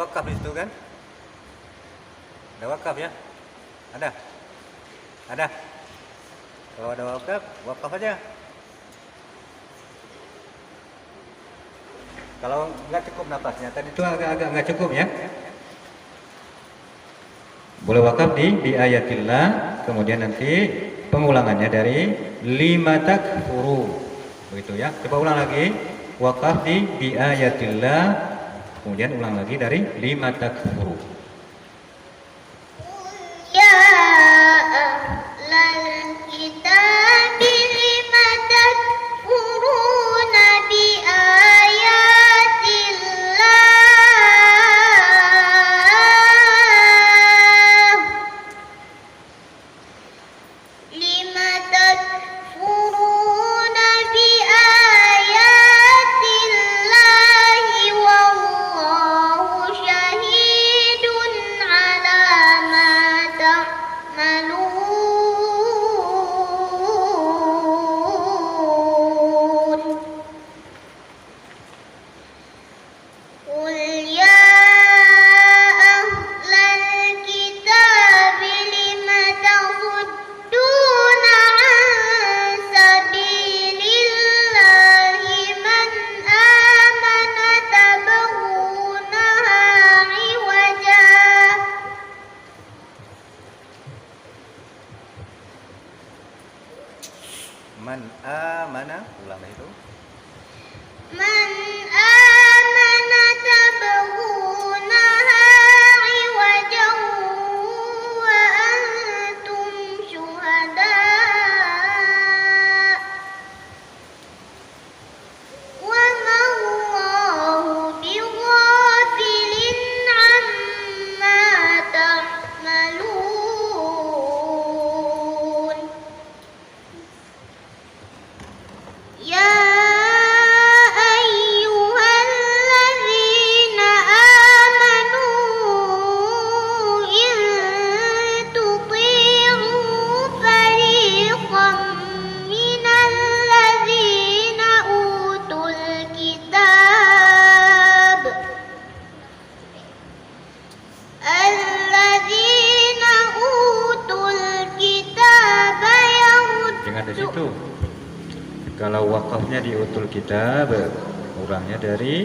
wakaf di situ kan? Ada wakaf ya? Ada? Ada? Kalau ada wakaf, wakaf aja. Kalau nggak cukup napasnya, tadi itu agak-agak nggak cukup ya. Boleh wakaf di ayatillah, kemudian nanti pengulangannya dari lima takfuru. Begitu ya. Coba ulang lagi. Wakaf di ayatillah, kemudian ulang lagi dari lima takfuru. Ya ahlal kitab lima takfuruna bi ayatillah lima takfuruna bi ayatillahi wallahu syahidun ala ma ta'malun. Qul ya ahlal kitab lima tasudduna an sabilillahi man amana tabghunaha iwaja Man amana, ulang itu. man amana tabghunaha iwaja wa antum syuhada wa ma Allahu bighafilin amma ta'malun. Ya ayyuhalladzina di situ. Kalau wakafnya di utul kitab, kurangnya dari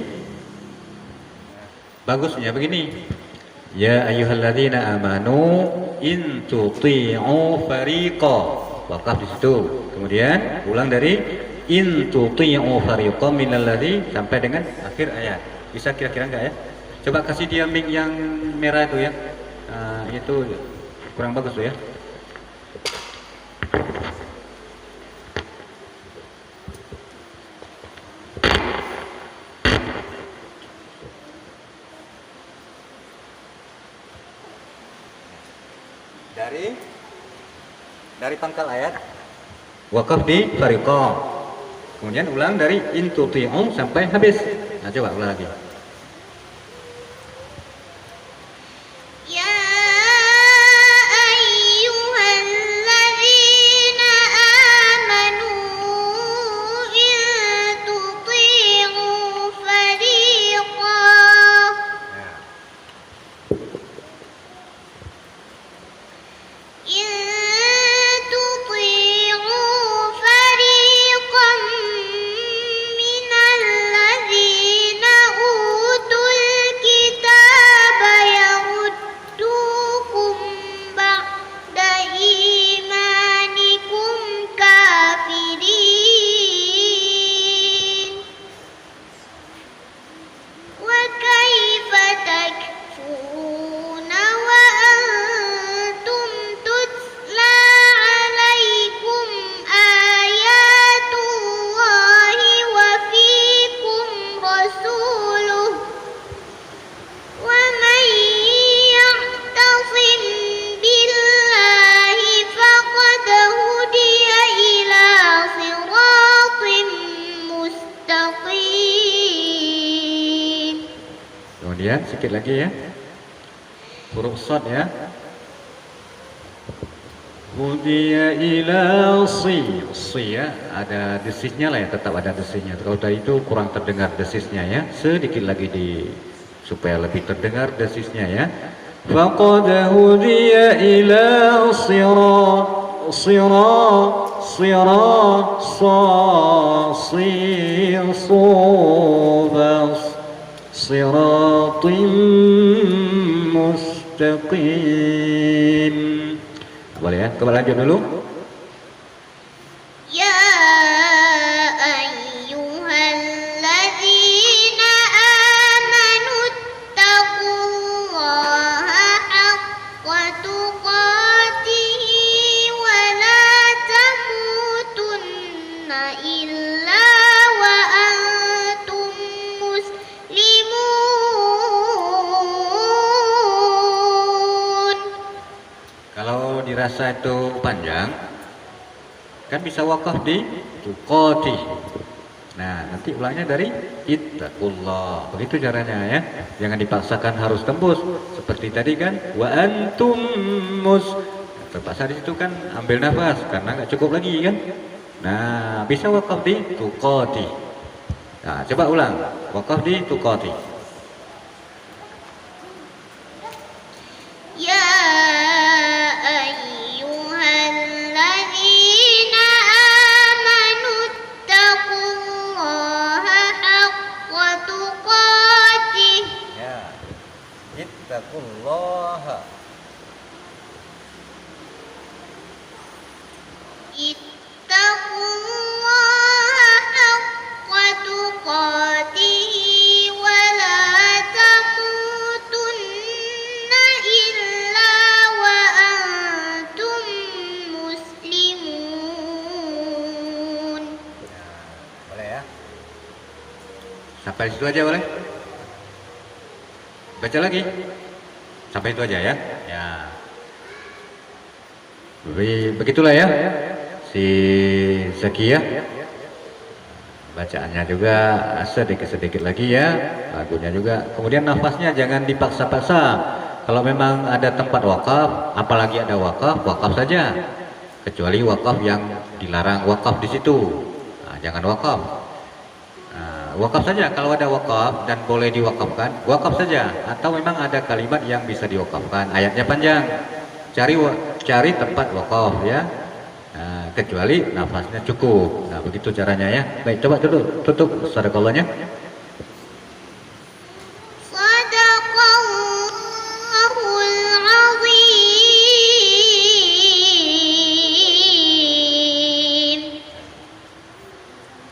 bagusnya begini. Ya ayyuhalladzina amanu in tuti'u fariqa. Wakaf di situ. Kemudian ulang dari in tuti'u fariqa minalladzi sampai dengan akhir ayat. Bisa kira-kira enggak ya? Coba kasih dia mic yang merah itu ya. Itu kurang bagus tuh ya. Dari pangkal ayat wakaf di fariqah, kemudian ulang dari in tuti'u sampai habis. Nah coba ulang lagi. يا أيها الذين آمنوا إن تطيعوا فريقا إن تطيعوا فريقا من الذين أوتوا الكتاب يردوكم بعد إيمانكم كافرين وكيف تكفرون وأنتم تتلى عليكم آيات الله وفيكم رسوله ومن يعتصم بالله فقد هدي إلى صراط مستقيم. Kemudian sedikit lagi ya. Huruf shad ya. Hudiya ila si ya, ada desisnya lah ya, tetap ada desisnya. Kalau tadi itu kurang terdengar desisnya ya, sedikit lagi supaya lebih terdengar desisnya ya. Faqad hudiya ila siratim mustaqim. Boleh ya, coba lanjut dulu. يا أيها الذين آمنوا اتقوا الله حق تقاته ولا تموتن إلا وأنتم مسلمون. Kalau dirasa itu panjang, kan bisa wakaf di tuqati. Nah, nanti ulangnya dari ittaqullah. Begitu caranya ya. Jangan dipaksakan harus tembus. Seperti tadi kan, wa antum terpaksa di situ kan ambil nafas karena nggak cukup lagi kan. Nah, bisa wakaf di tuqati. Nah, coba ulang. Wakaf di tuqati. يا أيها الذين آمنوا اتقوا الله حق تقاته Ya. Ittaqullah. اتقوا الله حق تقاته ولا تموتن إلا وأنتم مسلمون. Boleh ya? Sampai situ aja boleh? Baca lagi. Sampai itu aja ya. Ya. Begitulah ya. Si Zakiyah. Bacaannya juga sedikit-sedikit lagi ya. Lagunya juga. Kemudian nafasnya jangan dipaksa-paksa. Kalau memang ada tempat wakaf, apalagi ada wakaf, wakaf saja. Kecuali wakaf yang dilarang wakaf di situ. Nah, jangan wakaf. Wakaf saja kalau ada wakaf dan boleh diwakafkan, wakaf saja. Atau memang ada kalimat yang bisa diwakafkan, ayatnya panjang. Cari tempat wakaf ya. Nah, kecuali nafasnya cukup. Nah, begitu caranya ya. Baik, coba tutup sadaqallahnya.